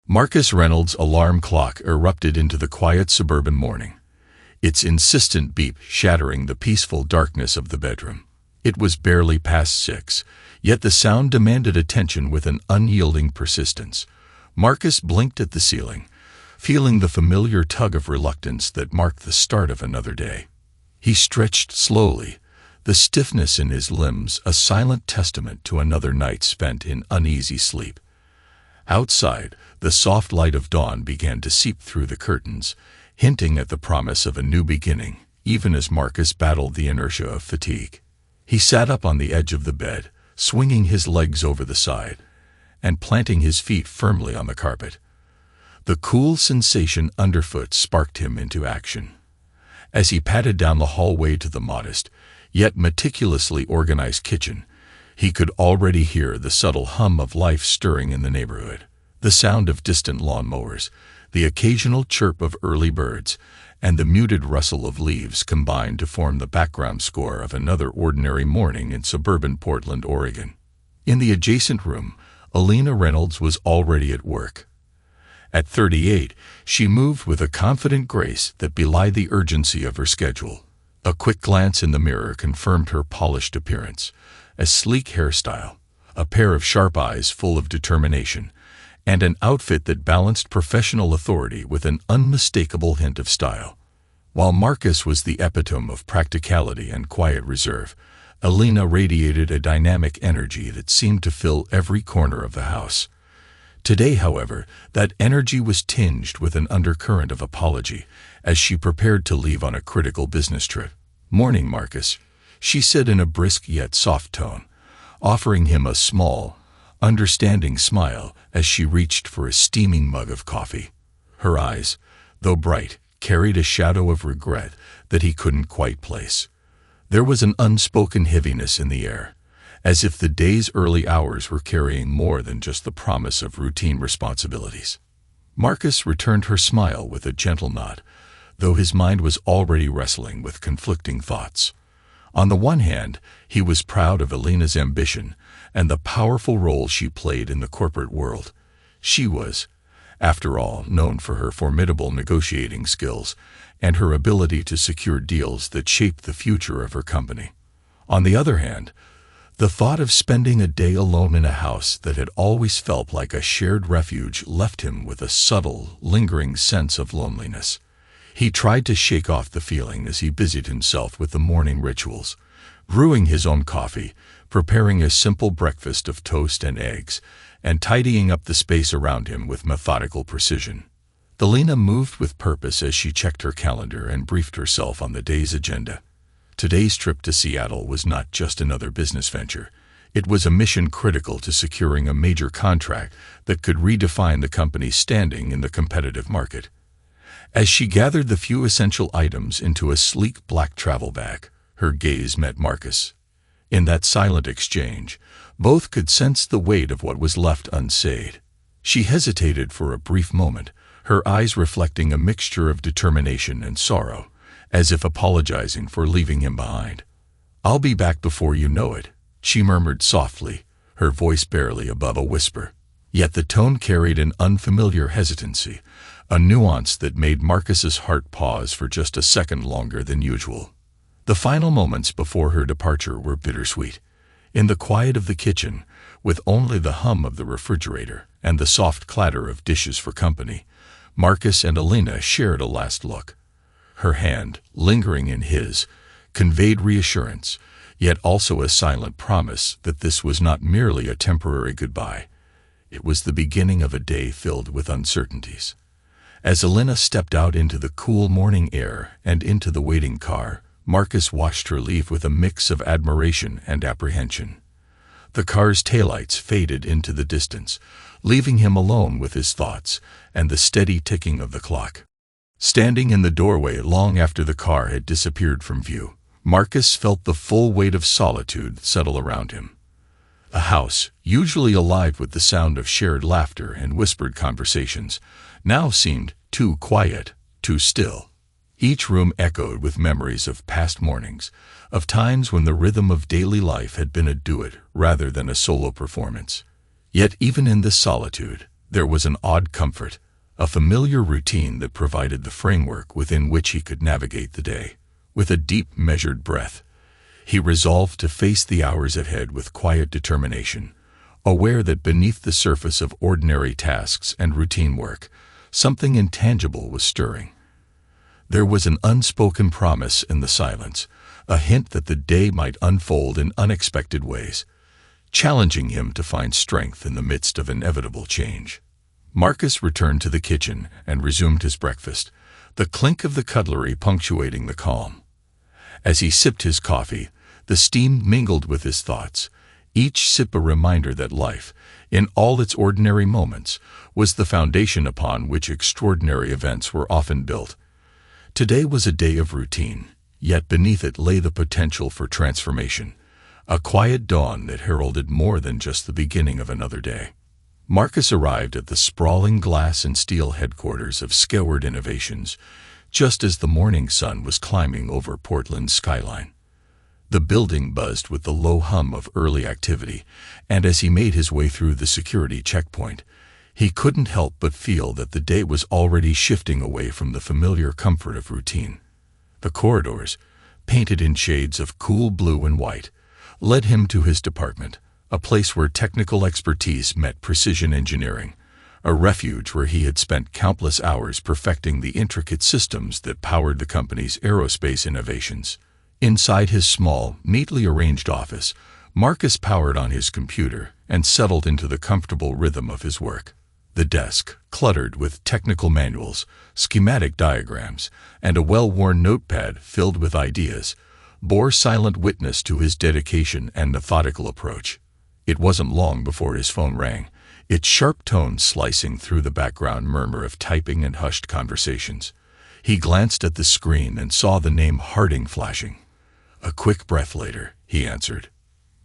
Marcus Reynolds' alarm clock erupted into the quiet suburban morning, its insistent beep shattering the peaceful darkness of the bedroom. It was barely past 6, yet the sound demanded attention with an unyielding persistence. Marcus blinked at the ceiling, feeling the familiar tug of reluctance that marked the start of another day. He stretched slowly, the stiffness in his limbs a silent testament to another night spent in uneasy sleep. Outside, the soft light of dawn began to seep through the curtains, hinting at the promise of a new beginning, even as Marcus battled the inertia of fatigue. He sat up on the edge of the bed, swinging his legs over the side, and planting his feet firmly on the carpet. The cool sensation underfoot sparked him into action. As he padded down the hallway to the modest, yet meticulously organized kitchen, he could already hear the subtle hum of life stirring in the neighborhood. The sound of distant lawnmowers, the occasional chirp of early birds, and the muted rustle of leaves combined to form the background score of another ordinary morning in suburban Portland, Oregon. In the adjacent room, Alina Reynolds was already at work. At 38, she moved with a confident grace that belied the urgency of her schedule. A quick glance in the mirror confirmed her polished appearance, a sleek hairstyle, a pair of sharp eyes full of determination, and an outfit that balanced professional authority with an unmistakable hint of style. While Marcus was the epitome of practicality and quiet reserve, Alina radiated a dynamic energy that seemed to fill every corner of the house. Today, however, that energy was tinged with an undercurrent of apology as she prepared to leave on a critical business trip. "Morning, Marcus," she said in a brisk yet soft tone, offering him a small, understanding smile as she reached for a steaming mug of coffee. Her eyes, though bright, carried a shadow of regret that he couldn't quite place. There was an unspoken heaviness in the air, as if the day's early hours were carrying more than just the promise of routine responsibilities. Marcus returned her smile with a gentle nod, though his mind was already wrestling with conflicting thoughts. On the one hand, he was proud of Alina's ambition and the powerful role she played in the corporate world. She was, after all, known for her formidable negotiating skills and her ability to secure deals that shaped the future of her company. On the other hand, the thought of spending a day alone in a house that had always felt like a shared refuge left him with a subtle, lingering sense of loneliness. He tried to shake off the feeling as he busied himself with the morning rituals, brewing his own coffee, preparing a simple breakfast of toast and eggs, and tidying up the space around him with methodical precision. Alina moved with purpose as she checked her calendar and briefed herself on the day's agenda. Today's trip to Seattle was not just another business venture. It was a mission critical to securing a major contract that could redefine the company's standing in the competitive market. As she gathered the few essential items into a sleek black travel bag, her gaze met Marcus. In that silent exchange, both could sense the weight of what was left unsaid. She hesitated for a brief moment, her eyes reflecting a mixture of determination and sorrow, as if apologizing for leaving him behind. "I'll be back before you know it," she murmured softly, her voice barely above a whisper. Yet the tone carried an unfamiliar hesitancy, a nuance that made Marcus's heart pause for just a second longer than usual. The final moments before her departure were bittersweet. In the quiet of the kitchen, with only the hum of the refrigerator and the soft clatter of dishes for company, Marcus and Alina shared a last look. Her hand, lingering in his, conveyed reassurance, yet also a silent promise that this was not merely a temporary goodbye. It was the beginning of a day filled with uncertainties. As Alina stepped out into the cool morning air and into the waiting car, Marcus watched her leave with a mix of admiration and apprehension. The car's taillights faded into the distance, leaving him alone with his thoughts and the steady ticking of the clock. Standing in the doorway long after the car had disappeared from view, Marcus felt the full weight of solitude settle around him. A house, usually alive with the sound of shared laughter and whispered conversations, now seemed too quiet, too still. Each room echoed with memories of past mornings, of times when the rhythm of daily life had been a duet rather than a solo performance. Yet even in this solitude, there was an odd comfort, a familiar routine that provided the framework within which he could navigate the day. With a deep, measured breath, he resolved to face the hours ahead with quiet determination, aware that beneath the surface of ordinary tasks and routine work, something intangible was stirring. There was an unspoken promise in the silence, a hint that the day might unfold in unexpected ways, challenging him to find strength in the midst of inevitable change. Marcus returned to the kitchen and resumed his breakfast, the clink of the cutlery punctuating the calm. As he sipped his coffee, the steam mingled with his thoughts, each sip a reminder that life, in all its ordinary moments, was the foundation upon which extraordinary events were often built. Today was a day of routine, yet beneath it lay the potential for transformation, a quiet dawn that heralded more than just the beginning of another day. Marcus arrived at the sprawling glass and steel headquarters of Skyward Innovations just as the morning sun was climbing over Portland's skyline. The building buzzed with the low hum of early activity, and as he made his way through the security checkpoint, he couldn't help but feel that the day was already shifting away from the familiar comfort of routine. The corridors, painted in shades of cool blue and white, led him to his department, a place where technical expertise met precision engineering, a refuge where he had spent countless hours perfecting the intricate systems that powered the company's aerospace innovations. Inside his small, neatly arranged office, Marcus powered on his computer and settled into the comfortable rhythm of his work. The desk, cluttered with technical manuals, schematic diagrams, and a well-worn notepad filled with ideas, bore silent witness to his dedication and methodical approach. It wasn't long before his phone rang, its sharp tones slicing through the background murmur of typing and hushed conversations. He glanced at the screen and saw the name Harding flashing. A quick breath later, he answered.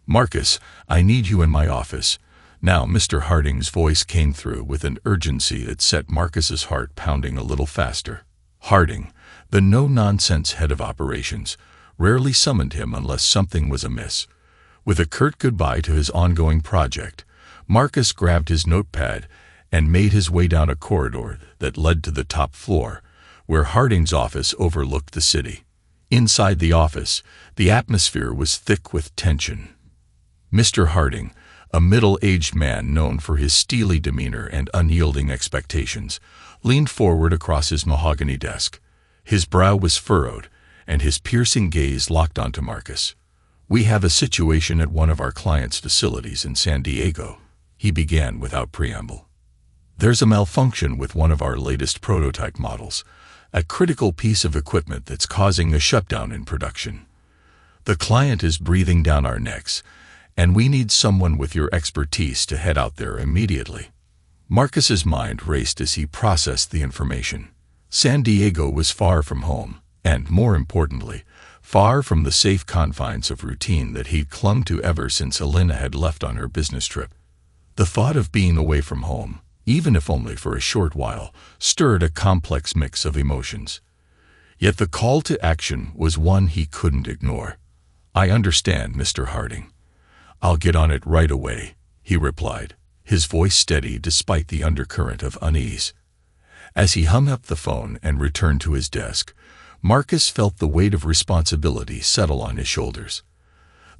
"Marcus, I need you in my office." Now Mr. Harding's voice came through with an urgency that set Marcus's heart pounding a little faster. Harding, the no-nonsense head of operations, rarely summoned him unless something was amiss. With a curt goodbye to his ongoing project, Marcus grabbed his notepad and made his way down a corridor that led to the top floor, where Harding's office overlooked the city. Inside the office, the atmosphere was thick with tension. Mr. Harding, a middle-aged man known for his steely demeanor and unyielding expectations, leaned forward across his mahogany desk. His brow was furrowed, and his piercing gaze locked onto Marcus. "We have a situation at one of our clients' facilities in San Diego," he began without preamble. "There's a malfunction with one of our latest prototype models, a critical piece of equipment that's causing a shutdown in production. The client is breathing down our necks, and we need someone with your expertise to head out there immediately." Marcus's mind raced as he processed the information. San Diego was far from home, and, more importantly, far from the safe confines of routine that he'd clung to ever since Elena had left on her business trip. The thought of being away from home, even if only for a short while, stirred a complex mix of emotions. Yet the call to action was one he couldn't ignore. "I understand, Mr. Harding. I'll get on it right away," he replied, his voice steady despite the undercurrent of unease. As he hung up the phone and returned to his desk, Marcus felt the weight of responsibility settle on his shoulders.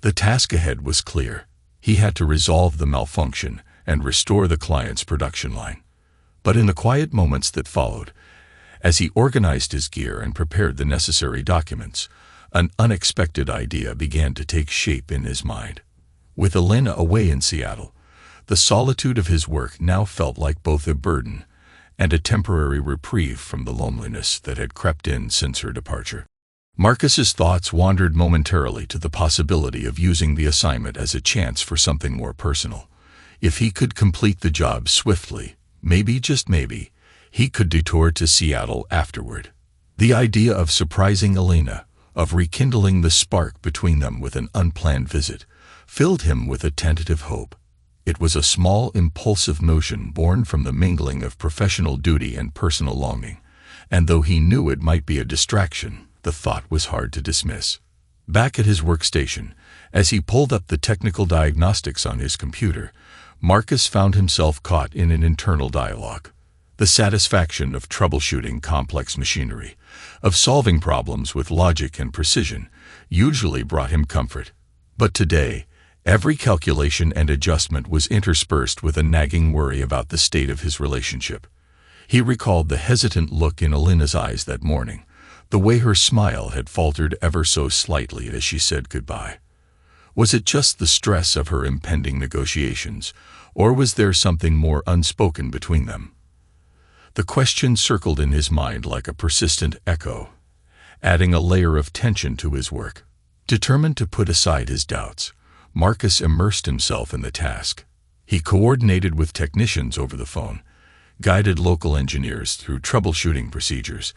The task ahead was clear. He had to resolve the malfunction and restore the client's production line. But in the quiet moments that followed, as he organized his gear and prepared the necessary documents, an unexpected idea began to take shape in his mind. With Elena away in Seattle, the solitude of his work now felt like both a burden and a temporary reprieve from the loneliness that had crept in since her departure. Marcus's thoughts wandered momentarily to the possibility of using the assignment as a chance for something more personal. If he could complete the job swiftly, maybe, just maybe, he could detour to Seattle afterward. The idea of surprising Elena, of rekindling the spark between them with an unplanned visit, filled him with a tentative hope. It was a small, impulsive notion born from the mingling of professional duty and personal longing, and though he knew it might be a distraction, the thought was hard to dismiss. Back at his workstation, as he pulled up the technical diagnostics on his computer, Marcus found himself caught in an internal dialogue. The satisfaction of troubleshooting complex machinery, of solving problems with logic and precision, usually brought him comfort. But today, every calculation and adjustment was interspersed with a nagging worry about the state of his relationship. He recalled the hesitant look in Alina's eyes that morning, the way her smile had faltered ever so slightly as she said goodbye. Was it just the stress of her impending negotiations, or was there something more unspoken between them? The question circled in his mind like a persistent echo, adding a layer of tension to his work. Determined to put aside his doubts, Marcus immersed himself in the task. He coordinated with technicians over the phone, guided local engineers through troubleshooting procedures,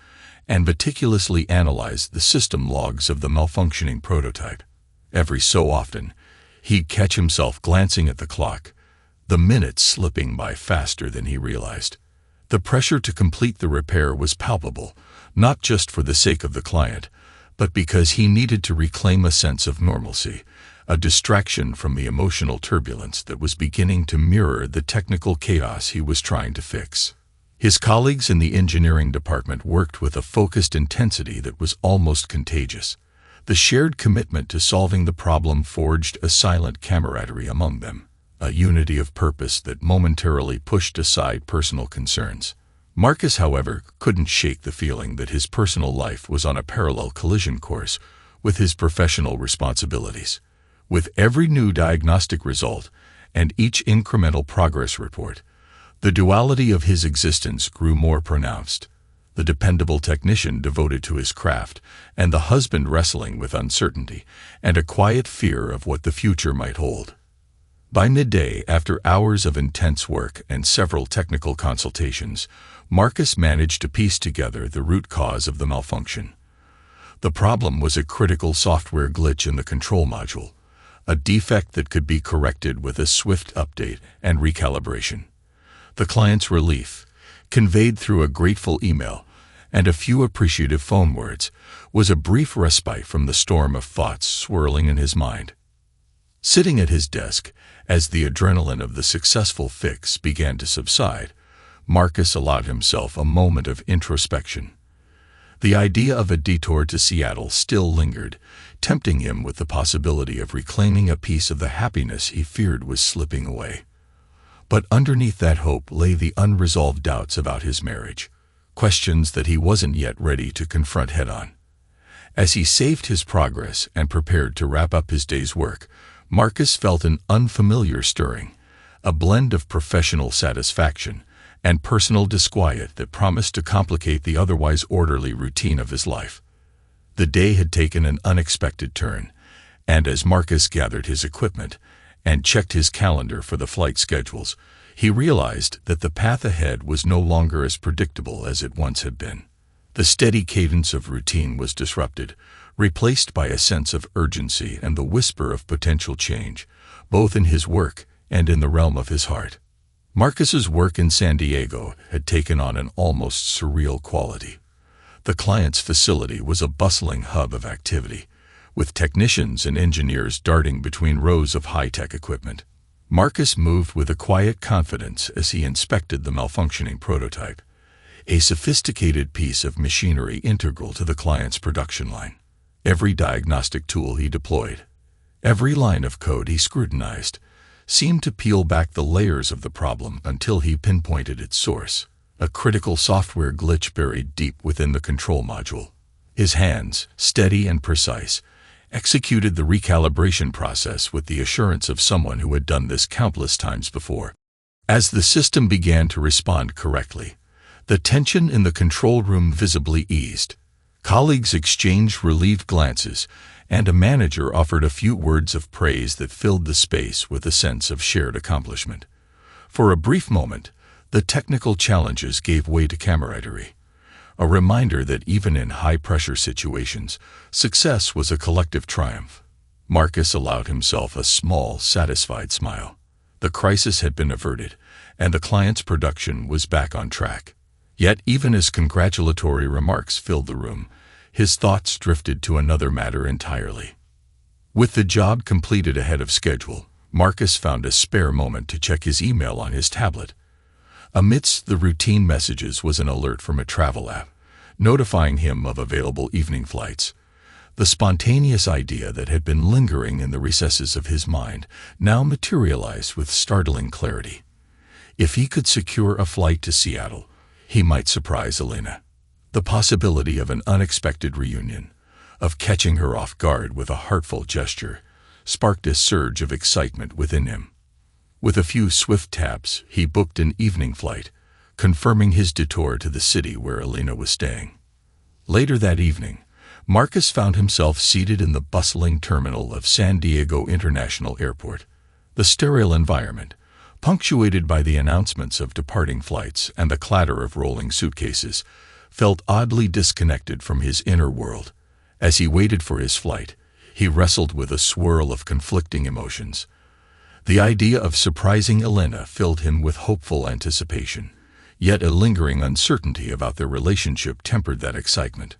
and meticulously analyzed the system logs of the malfunctioning prototype. Every so often, he'd catch himself glancing at the clock, the minutes slipping by faster than he realized. The pressure to complete the repair was palpable, not just for the sake of the client, but because he needed to reclaim a sense of normalcy, a distraction from the emotional turbulence that was beginning to mirror the technical chaos he was trying to fix. His colleagues in the engineering department worked with a focused intensity that was almost contagious. The shared commitment to solving the problem forged a silent camaraderie among them, a unity of purpose that momentarily pushed aside personal concerns. Marcus, however, couldn't shake the feeling that his personal life was on a parallel collision course with his professional responsibilities. With every new diagnostic result and each incremental progress report, the duality of his existence grew more pronounced. The dependable technician devoted to his craft, and the husband wrestling with uncertainty and a quiet fear of what the future might hold. By midday, after hours of intense work and several technical consultations, Marcus managed to piece together the root cause of the malfunction. The problem was a critical software glitch in the control module, a defect that could be corrected with a swift update and recalibration. The client's relief, conveyed through a grateful email and a few appreciative phone words, was a brief respite from the storm of thoughts swirling in his mind. Sitting at his desk, as the adrenaline of the successful fix began to subside, Marcus allowed himself a moment of introspection. The idea of a detour to Seattle still lingered, tempting him with the possibility of reclaiming a piece of the happiness he feared was slipping away. But underneath that hope lay the unresolved doubts about his marriage, questions that he wasn't yet ready to confront head-on. As he saved his progress and prepared to wrap up his day's work, Marcus felt an unfamiliar stirring, a blend of professional satisfaction and personal disquiet that promised to complicate the otherwise orderly routine of his life. The day had taken an unexpected turn, and as Marcus gathered his equipment and checked his calendar for the flight schedules, he realized that the path ahead was no longer as predictable as it once had been. The steady cadence of routine was disrupted, replaced by a sense of urgency and the whisper of potential change, both in his work and in the realm of his heart. Marcus's work in San Diego had taken on an almost surreal quality. The client's facility was a bustling hub of activity, with technicians and engineers darting between rows of high-tech equipment. Marcus moved with a quiet confidence as he inspected the malfunctioning prototype, a sophisticated piece of machinery integral to the client's production line. Every diagnostic tool he deployed, every line of code he scrutinized, seemed to peel back the layers of the problem until he pinpointed its source, a critical software glitch buried deep within the control module. His hands, steady and precise, executed the recalibration process with the assurance of someone who had done this countless times before. As the system began to respond correctly, the tension in the control room visibly eased. Colleagues exchanged relieved glances, and a manager offered a few words of praise that filled the space with a sense of shared accomplishment. For a brief moment, the technical challenges gave way to camaraderie, a reminder that even in high-pressure situations, success was a collective triumph. Marcus allowed himself a small, satisfied smile. The crisis had been averted, and the client's production was back on track. Yet even as congratulatory remarks filled the room, his thoughts drifted to another matter entirely. With the job completed ahead of schedule, Marcus found a spare moment to check his email on his tablet. Amidst the routine messages was an alert from a travel app, notifying him of available evening flights. The spontaneous idea that had been lingering in the recesses of his mind now materialized with startling clarity. If he could secure a flight to Seattle, he might surprise Elena. The possibility of an unexpected reunion, of catching her off guard with a heartfelt gesture, sparked a surge of excitement within him. With a few swift taps, he booked an evening flight, confirming his detour to the city where Elena was staying. Later that evening, Marcus found himself seated in the bustling terminal of San Diego International Airport. The sterile environment, punctuated by the announcements of departing flights and the clatter of rolling suitcases, felt oddly disconnected from his inner world. As he waited for his flight, he wrestled with a swirl of conflicting emotions. The idea of surprising Elena filled him with hopeful anticipation, yet a lingering uncertainty about their relationship tempered that excitement.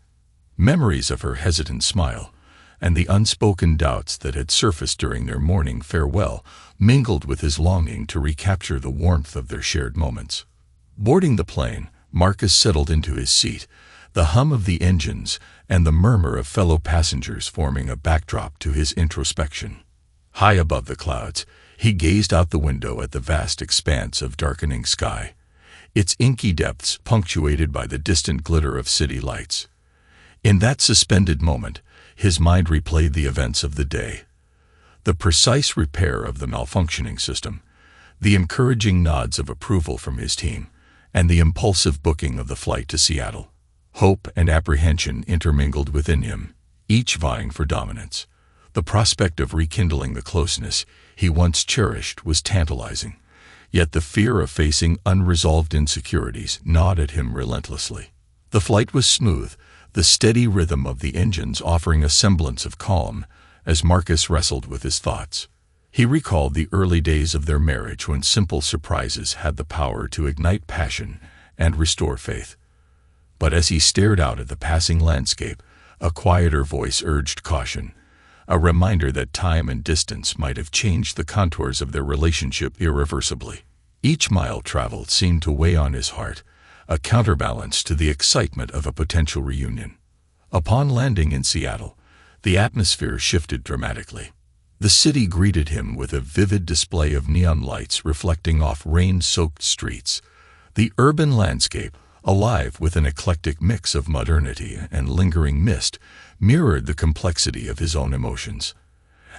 Memories of her hesitant smile and the unspoken doubts that had surfaced during their morning farewell mingled with his longing to recapture the warmth of their shared moments. Boarding the plane, Marcus settled into his seat, the hum of the engines and the murmur of fellow passengers forming a backdrop to his introspection. High above the clouds, he gazed out the window at the vast expanse of darkening sky, its inky depths punctuated by the distant glitter of city lights. In that suspended moment, his mind replayed the events of the day. The precise repair of the malfunctioning system, the encouraging nods of approval from his team, and the impulsive booking of the flight to Seattle. Hope and apprehension intermingled within him, each vying for dominance. The prospect of rekindling the closeness he once cherished was tantalizing, yet the fear of facing unresolved insecurities gnawed at him relentlessly. The flight was smooth, the steady rhythm of the engines offering a semblance of calm as Marcus wrestled with his thoughts. He recalled the early days of their marriage when simple surprises had the power to ignite passion and restore faith. But as he stared out at the passing landscape, a quieter voice urged caution, a reminder that time and distance might have changed the contours of their relationship irreversibly. Each mile traveled seemed to weigh on his heart, a counterbalance to the excitement of a potential reunion. Upon landing in Seattle, the atmosphere shifted dramatically. The city greeted him with a vivid display of neon lights reflecting off rain-soaked streets. The urban landscape, alive with an eclectic mix of modernity and lingering mist, mirrored the complexity of his own emotions.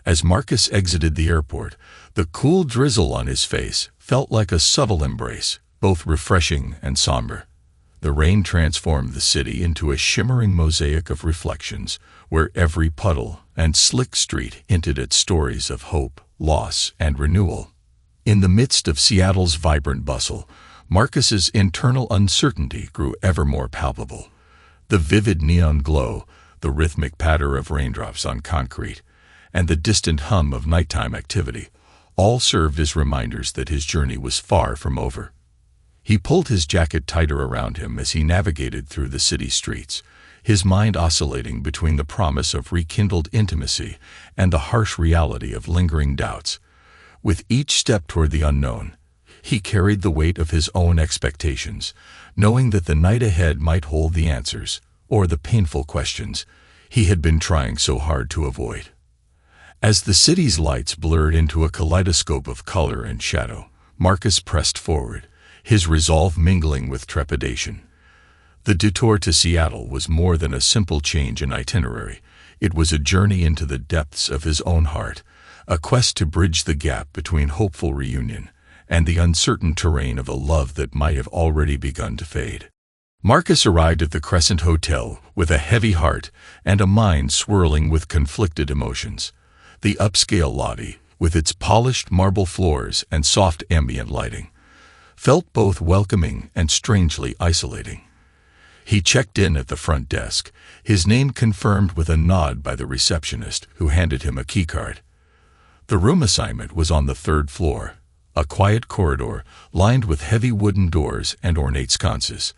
As Marcus exited the airport, the cool drizzle on his face felt like a subtle embrace, both refreshing and somber. The rain transformed the city into a shimmering mosaic of reflections, where every puddle and slick street hinted at stories of hope, loss, and renewal. In the midst of Seattle's vibrant bustle, Marcus's internal uncertainty grew ever more palpable. The vivid neon glow, the rhythmic patter of raindrops on concrete, and the distant hum of nighttime activity all served as reminders that his journey was far from over. He pulled his jacket tighter around him as he navigated through the city streets, his mind oscillating between the promise of rekindled intimacy and the harsh reality of lingering doubts. With each step toward the unknown, he carried the weight of his own expectations, knowing that the night ahead might hold the answers, or the painful questions he had been trying so hard to avoid. As the city's lights blurred into a kaleidoscope of color and shadow, Marcus pressed forward, his resolve mingling with trepidation. The detour to Seattle was more than a simple change in itinerary. It was a journey into the depths of his own heart, a quest to bridge the gap between hopeful reunion and the uncertain terrain of a love that might have already begun to fade. Marcus arrived at the Crescent Hotel with a heavy heart and a mind swirling with conflicted emotions. The upscale lobby, with its polished marble floors and soft ambient lighting, felt both welcoming and strangely isolating. He checked in at the front desk, his name confirmed with a nod by the receptionist, who handed him a keycard. The room assignment was on the third floor, a quiet corridor lined with heavy wooden doors and ornate sconces.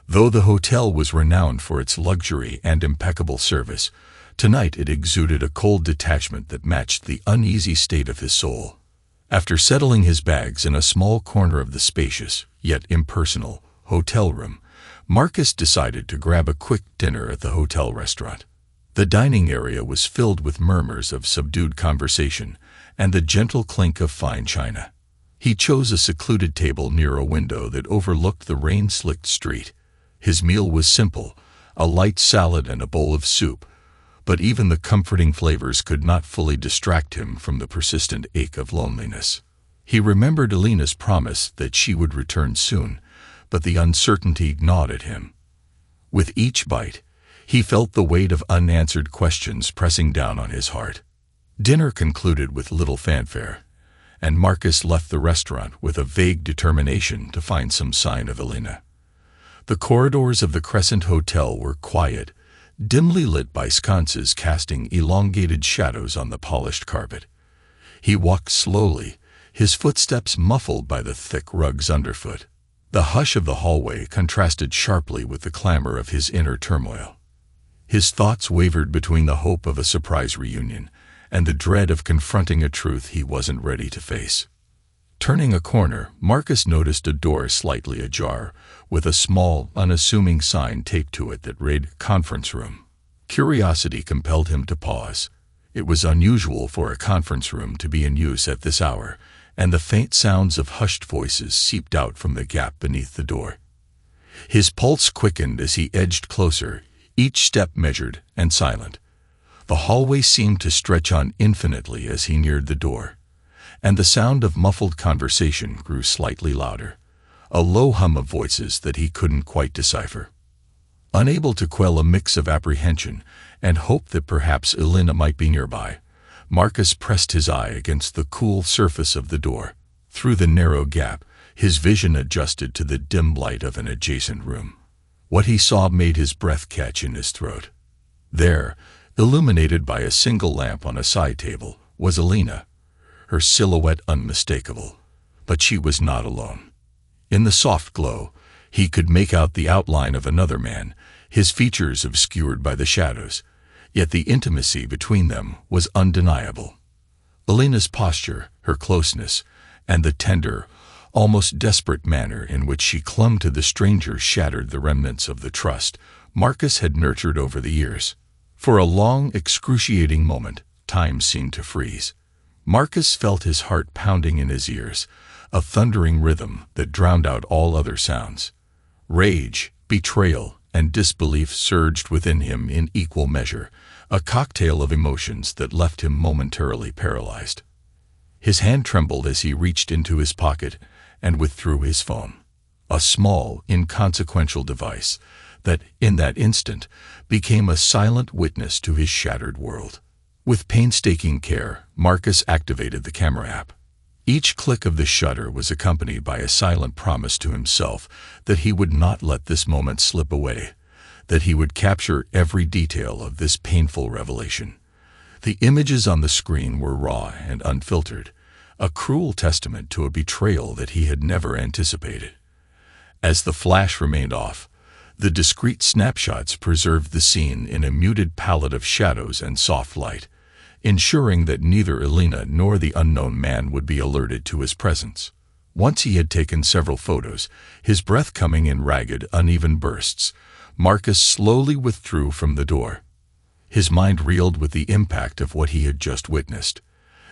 Though the hotel was renowned for its luxury and impeccable service, tonight it exuded a cold detachment that matched the uneasy state of his soul. After settling his bags in a small corner of the spacious, yet impersonal, hotel room, Marcus decided to grab a quick dinner at the hotel restaurant. The dining area was filled with murmurs of subdued conversation and the gentle clink of fine china. He chose a secluded table near a window that overlooked the rain-slicked street. His meal was simple, a light salad and a bowl of soup, but even the comforting flavors could not fully distract him from the persistent ache of loneliness. He remembered Alina's promise that she would return soon, but the uncertainty gnawed at him. With each bite, he felt the weight of unanswered questions pressing down on his heart. Dinner concluded with little fanfare, and Marcus left the restaurant with a vague determination to find some sign of Alina. The corridors of the Crescent Hotel were quiet, dimly lit by sconces casting elongated shadows on the polished carpet. He walked slowly, his footsteps muffled by the thick rugs underfoot. The hush of the hallway contrasted sharply with the clamor of his inner turmoil. His thoughts wavered between the hope of a surprise reunion and the dread of confronting a truth he wasn't ready to face. Turning a corner, Marcus noticed a door slightly ajar, with a small, unassuming sign taped to it that read "Conference Room." Curiosity compelled him to pause. It was unusual for a conference room to be in use at this hour, and the faint sounds of hushed voices seeped out from the gap beneath the door. His pulse quickened as he edged closer, each step measured and silent. The hallway seemed to stretch on infinitely as he neared the door, and the sound of muffled conversation grew slightly louder, a low hum of voices that he couldn't quite decipher. Unable to quell a mix of apprehension and hope that perhaps Alina might be nearby, Marcus pressed his eye against the cool surface of the door. Through the narrow gap, his vision adjusted to the dim light of an adjacent room. What he saw made his breath catch in his throat. There, illuminated by a single lamp on a side table, was Alina, her silhouette unmistakable. But she was not alone. In the soft glow, he could make out the outline of another man, his features obscured by the shadows, yet the intimacy between them was undeniable. Alina's posture, her closeness, and the tender, almost desperate manner in which she clung to the stranger shattered the remnants of the trust Marcus had nurtured over the years. For a long, excruciating moment, time seemed to freeze. Marcus felt his heart pounding in his ears, a thundering rhythm that drowned out all other sounds. Rage, betrayal, and disbelief surged within him in equal measure, a cocktail of emotions that left him momentarily paralyzed. His hand trembled as he reached into his pocket and withdrew his phone, a small, inconsequential device that, in that instant, became a silent witness to his shattered world. With painstaking care, Marcus activated the camera app. Each click of the shutter was accompanied by a silent promise to himself that he would not let this moment slip away, that he would capture every detail of this painful revelation. The images on the screen were raw and unfiltered, a cruel testament to a betrayal that he had never anticipated. As the flash remained off, the discreet snapshots preserved the scene in a muted palette of shadows and soft light, ensuring that neither Alina nor the unknown man would be alerted to his presence. Once he had taken several photos, his breath coming in ragged, uneven bursts, Marcus slowly withdrew from the door. His mind reeled with the impact of what he had just witnessed.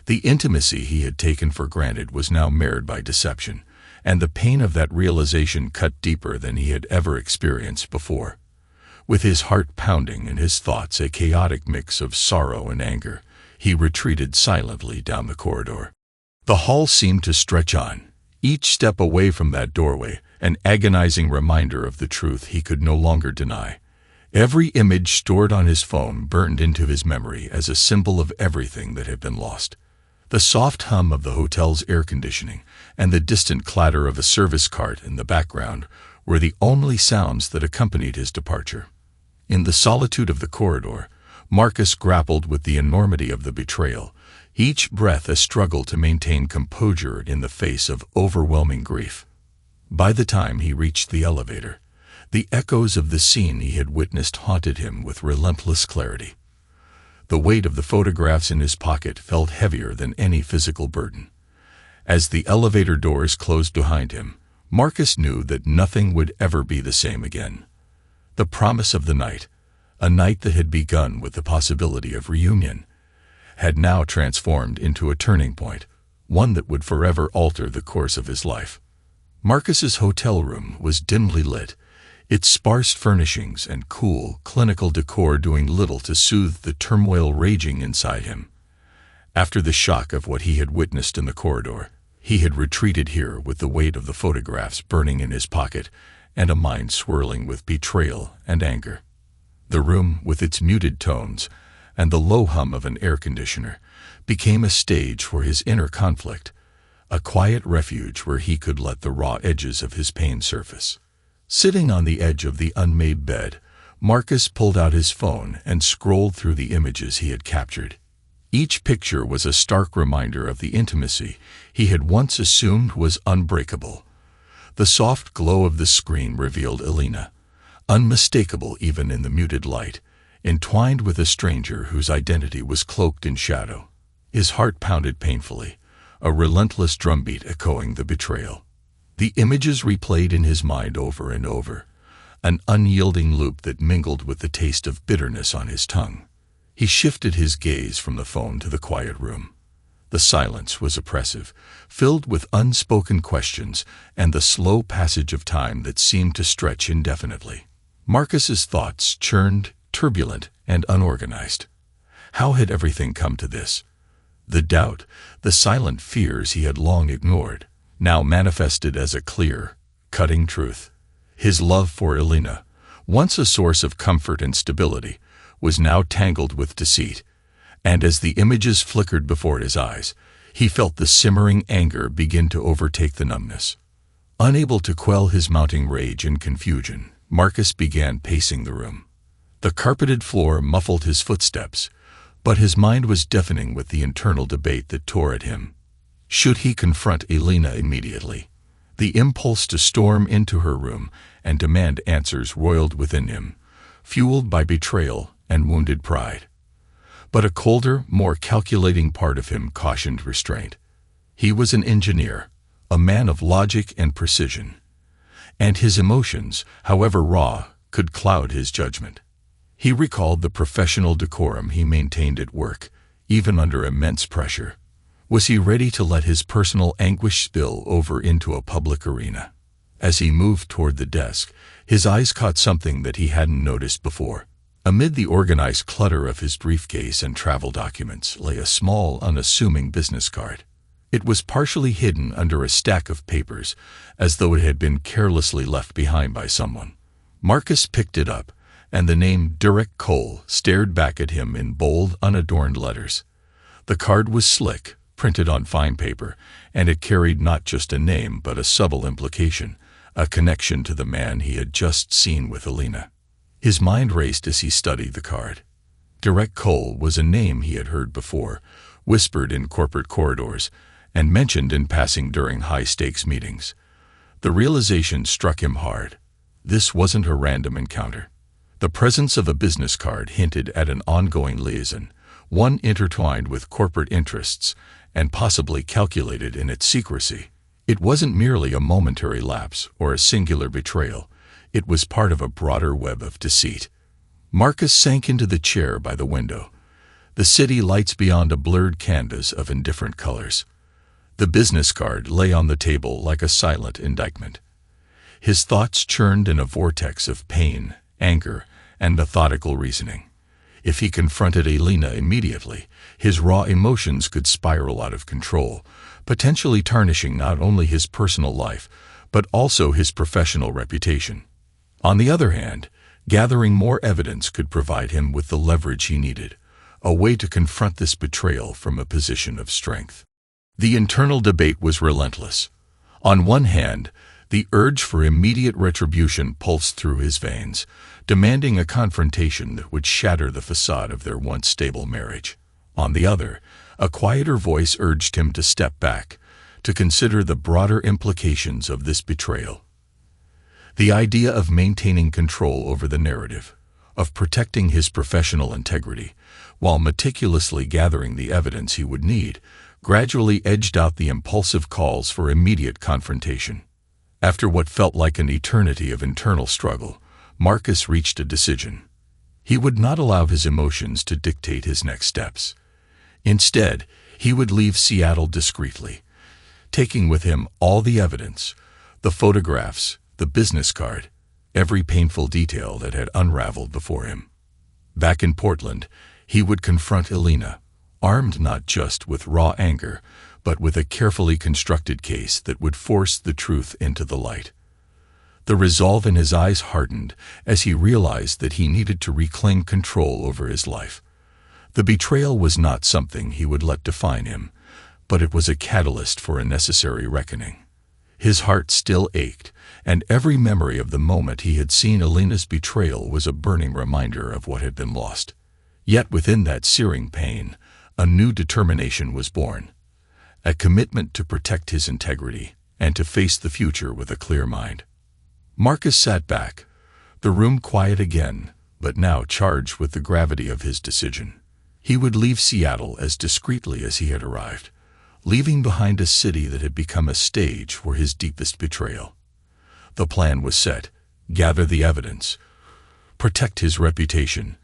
The intimacy he had taken for granted was now marred by deception, and the pain of that realization cut deeper than he had ever experienced before. With his heart pounding and his thoughts a chaotic mix of sorrow and anger, he retreated silently down the corridor. The hall seemed to stretch on, each step away from that doorway an agonizing reminder of the truth he could no longer deny. Every image stored on his phone burned into his memory as a symbol of everything that had been lost. The soft hum of the hotel's air conditioning and the distant clatter of a service cart in the background were the only sounds that accompanied his departure. In the solitude of the corridor, Marcus grappled with the enormity of the betrayal, each breath a struggle to maintain composure in the face of overwhelming grief. By the time he reached the elevator, the echoes of the scene he had witnessed haunted him with relentless clarity. The weight of the photographs in his pocket felt heavier than any physical burden, As the elevator doors closed behind him, Marcus knew that nothing would ever be the same again. The promise of the night, a night that had begun with the possibility of reunion, had now transformed into a turning point, one that would forever alter the course of his life. Marcus's hotel room was dimly lit, its sparse furnishings and cool, clinical decor doing little to soothe the turmoil raging inside him. After the shock of what he had witnessed in the corridor, he had retreated here with the weight of the photographs burning in his pocket and a mind swirling with betrayal and anger. The room, with its muted tones and the low hum of an air conditioner, became a stage for his inner conflict, a quiet refuge where he could let the raw edges of his pain surface. Sitting on the edge of the unmade bed, Marcus pulled out his phone and scrolled through the images he had captured. Each picture was a stark reminder of the intimacy he had once assumed was unbreakable. The soft glow of the screen revealed Elena, unmistakable even in the muted light, entwined with a stranger whose identity was cloaked in shadow. His heart pounded painfully, a relentless drumbeat echoing the betrayal. The images replayed in his mind over and over, an unyielding loop that mingled with the taste of bitterness on his tongue. He shifted his gaze from the phone to the quiet room. The silence was oppressive, filled with unspoken questions and the slow passage of time that seemed to stretch indefinitely. Marcus's thoughts churned, turbulent and unorganized. How had everything come to this? The doubt, the silent fears he had long ignored, now manifested as a clear, cutting truth. His love for Elena, once a source of comfort and stability, was now tangled with deceit, and as the images flickered before his eyes, he felt the simmering anger begin to overtake the numbness. Unable to quell his mounting rage and confusion, Marcus began pacing the room. The carpeted floor muffled his footsteps, but his mind was deafening with the internal debate that tore at him. Should he confront Elena immediately? The impulse to storm into her room and demand answers roiled within him, fueled by betrayal and wounded pride. But a colder, more calculating part of him cautioned restraint. He was an engineer, a man of logic and precision, and his emotions, however raw, could cloud his judgment. He recalled the professional decorum he maintained at work, even under immense pressure. Was he ready to let his personal anguish spill over into a public arena? As he moved toward the desk, his eyes caught something that he hadn't noticed before. Amid the organized clutter of his briefcase and travel documents lay a small, unassuming business card. It was partially hidden under a stack of papers, as though it had been carelessly left behind by someone. Marcus picked it up, and the name Derek Cole stared back at him in bold, unadorned letters. The card was slick, printed on fine paper, and it carried not just a name but a subtle implication, a connection to the man he had just seen with Elena. His mind raced as he studied the card. Derek Cole was a name he had heard before, whispered in corporate corridors, and mentioned in passing during high-stakes meetings. The realization struck him hard. This wasn't a random encounter. The presence of a business card hinted at an ongoing liaison, one intertwined with corporate interests and possibly calculated in its secrecy. It wasn't merely a momentary lapse or a singular betrayal. It was part of a broader web of deceit. Marcus sank into the chair by the window, the city lights beyond a blurred canvas of indifferent colors. The business card lay on the table like a silent indictment. His thoughts churned in a vortex of pain, anger, and methodical reasoning. If he confronted Elena immediately, his raw emotions could spiral out of control, potentially tarnishing not only his personal life, but also his professional reputation. On the other hand, gathering more evidence could provide him with the leverage he needed, a way to confront this betrayal from a position of strength. The internal debate was relentless. On one hand, the urge for immediate retribution pulsed through his veins, demanding a confrontation that would shatter the facade of their once stable marriage. On the other, a quieter voice urged him to step back, to consider the broader implications of this betrayal. The idea of maintaining control over the narrative, of protecting his professional integrity, while meticulously gathering the evidence he would need, gradually edged out the impulsive calls for immediate confrontation. After what felt like an eternity of internal struggle, Marcus reached a decision. He would not allow his emotions to dictate his next steps. Instead, he would leave Seattle discreetly, taking with him all the evidence, the photographs, the business card, every painful detail that had unraveled before him. Back in Portland, he would confront Elena, armed not just with raw anger, but with a carefully constructed case that would force the truth into the light. The resolve in his eyes hardened as he realized that he needed to reclaim control over his life. The betrayal was not something he would let define him, but it was a catalyst for a necessary reckoning. His heart still ached, and every memory of the moment he had seen Elena's betrayal was a burning reminder of what had been lost. Yet within that searing pain, a new determination was born, a commitment to protect his integrity and to face the future with a clear mind. Marcus sat back, the room quiet again, but now charged with the gravity of his decision. He would leave Seattle as discreetly as he had arrived, leaving behind a city that had become a stage for his deepest betrayal. The plan was set: gather the evidence, protect his reputation,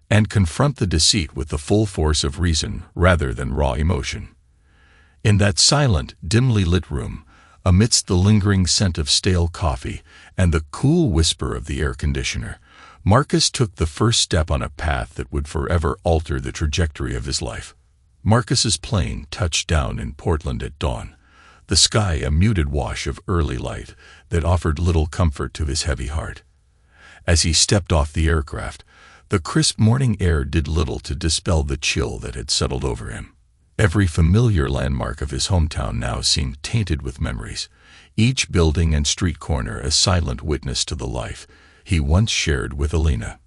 and confront the deceit with the full force of reason rather than raw emotion. In that silent, dimly lit room, amidst the lingering scent of stale coffee and the cool whisper of the air conditioner, Marcus took the first step on a path that would forever alter the trajectory of his life. Marcus's plane touched down in Portland at dawn, the sky a muted wash of early light that offered little comfort to his heavy heart. As he stepped off the aircraft, the crisp morning air did little to dispel the chill that had settled over him. Every familiar landmark of his hometown now seemed tainted with memories, each building and street corner a silent witness to the life he once shared with Elena.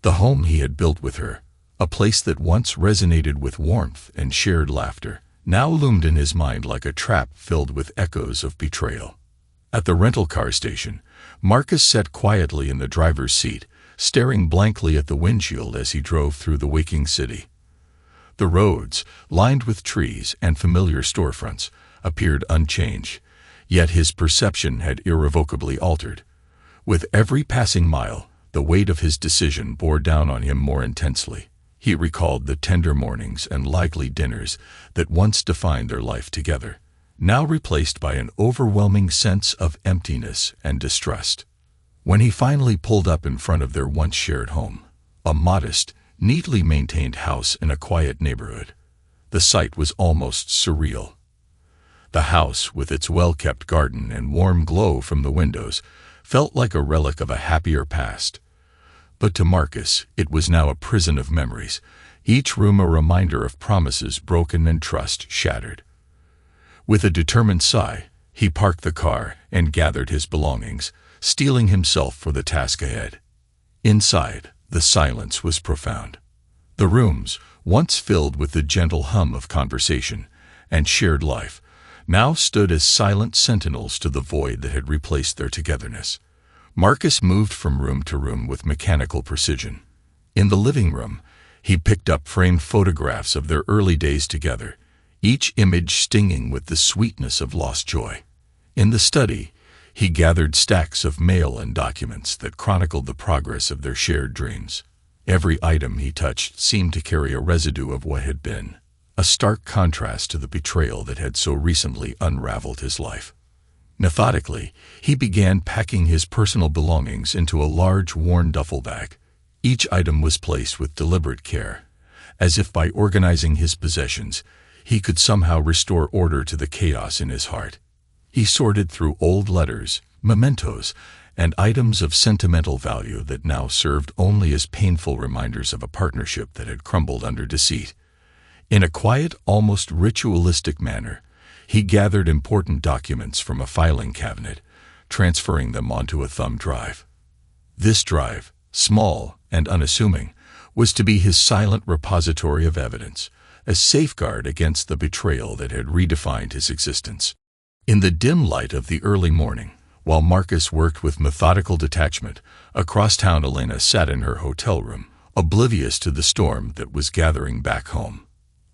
The home he had built with her, a place that once resonated with warmth and shared laughter, now loomed in his mind like a trap filled with echoes of betrayal. At the rental car station, Marcus sat quietly in the driver's seat, staring blankly at the windshield as he drove through the waking city. The roads, lined with trees and familiar storefronts, appeared unchanged, yet his perception had irrevocably altered. With every passing mile, the weight of his decision bore down on him more intensely. He recalled the tender mornings and likely dinners that once defined their life together, now replaced by an overwhelming sense of emptiness and distrust. When he finally pulled up in front of their once shared home, a modest, neatly maintained house in a quiet neighborhood, the sight was almost surreal. The house, with its well-kept garden and warm glow from the windows, felt like a relic of a happier past. But to Marcus, it was now a prison of memories, each room a reminder of promises broken and trust shattered. With a determined sigh, he parked the car and gathered his belongings, steeling himself for the task ahead. Inside, the silence was profound. The rooms, once filled with the gentle hum of conversation and shared life, now stood as silent sentinels to the void that had replaced their togetherness. Marcus moved from room to room with mechanical precision. In the living room, he picked up framed photographs of their early days together, each image stinging with the sweetness of lost joy. In the study, he gathered stacks of mail and documents that chronicled the progress of their shared dreams. Every item he touched seemed to carry a residue of what had been, a stark contrast to the betrayal that had so recently unraveled his life. Methodically, he began packing his personal belongings into a large, worn duffel bag. Each item was placed with deliberate care, as if by organizing his possessions, he could somehow restore order to the chaos in his heart. He sorted through old letters, mementos, and items of sentimental value that now served only as painful reminders of a partnership that had crumbled under deceit. In a quiet, almost ritualistic manner, he gathered important documents from a filing cabinet, transferring them onto a thumb drive. This drive, small and unassuming, was to be his silent repository of evidence, a safeguard against the betrayal that had redefined his existence. In the dim light of the early morning, while Marcus worked with methodical detachment, across town Elena sat in her hotel room, oblivious to the storm that was gathering back home.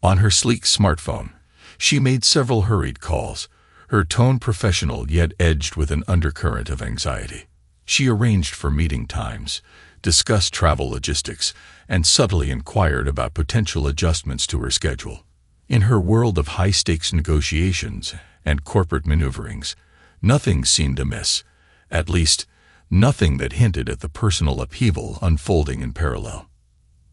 On her sleek smartphone, She made several hurried calls, her tone professional yet edged with an undercurrent of anxiety. She arranged for meeting times, discussed travel logistics, and subtly inquired about potential adjustments to her schedule. In her world of high-stakes negotiations and corporate maneuverings, nothing seemed amiss, at least, nothing that hinted at the personal upheaval unfolding in parallel.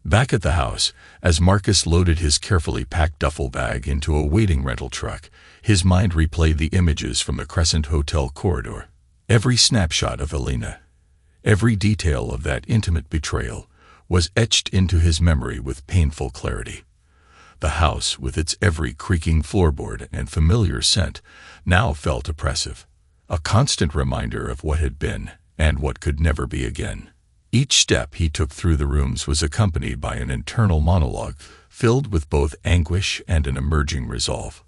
Back at the house, as Marcus loaded his carefully packed duffel bag into a waiting rental truck, his mind replayed the images from the Crescent Hotel corridor. Every snapshot of Alina, every detail of that intimate betrayal, was etched into his memory with painful clarity. The house, with its every creaking floorboard and familiar scent, now felt oppressive, a constant reminder of what had been and what could never be again. Each step he took through the rooms was accompanied by an internal monologue filled with both anguish and an emerging resolve.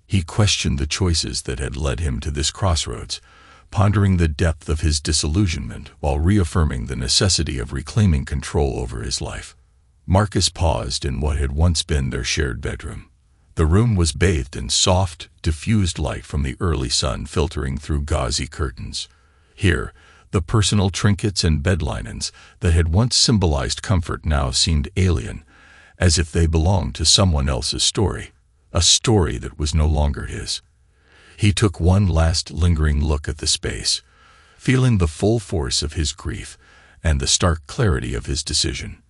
He questioned the choices that had led him to this crossroads, pondering the depth of his disillusionment while reaffirming the necessity of reclaiming control over his life. Marcus paused in what had once been their shared bedroom. The room was bathed in soft, diffused light from the early sun filtering through gauzy curtains. Here, the personal trinkets and bed linens that had once symbolized comfort now seemed alien, as if they belonged to someone else's story, a story that was no longer his. He took one last lingering look at the space, feeling the full force of his grief and the stark clarity of his decision.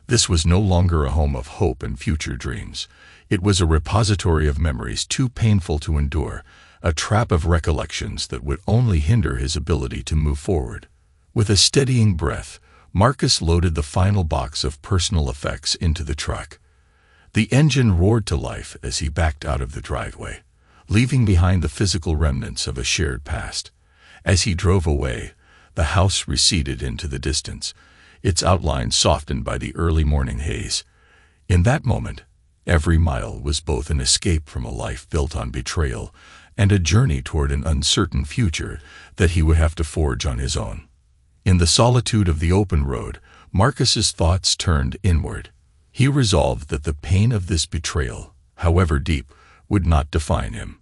This was no longer a home of hope and future dreams. It was a repository of memories too painful to endure, a trap of recollections that would only hinder his ability to move forward. With a steadying breath, Marcus loaded the final box of personal effects into the truck. The engine roared to life as he backed out of the driveway, leaving behind the physical remnants of a shared past. As he drove away, the house receded into the distance, its outlines softened by the early morning haze. In that moment, every mile was both an escape from a life built on betrayal and a journey toward an uncertain future that he would have to forge on his own. In the solitude of the open road, Marcus's thoughts turned inward. He resolved that the pain of this betrayal, however deep, would not define him.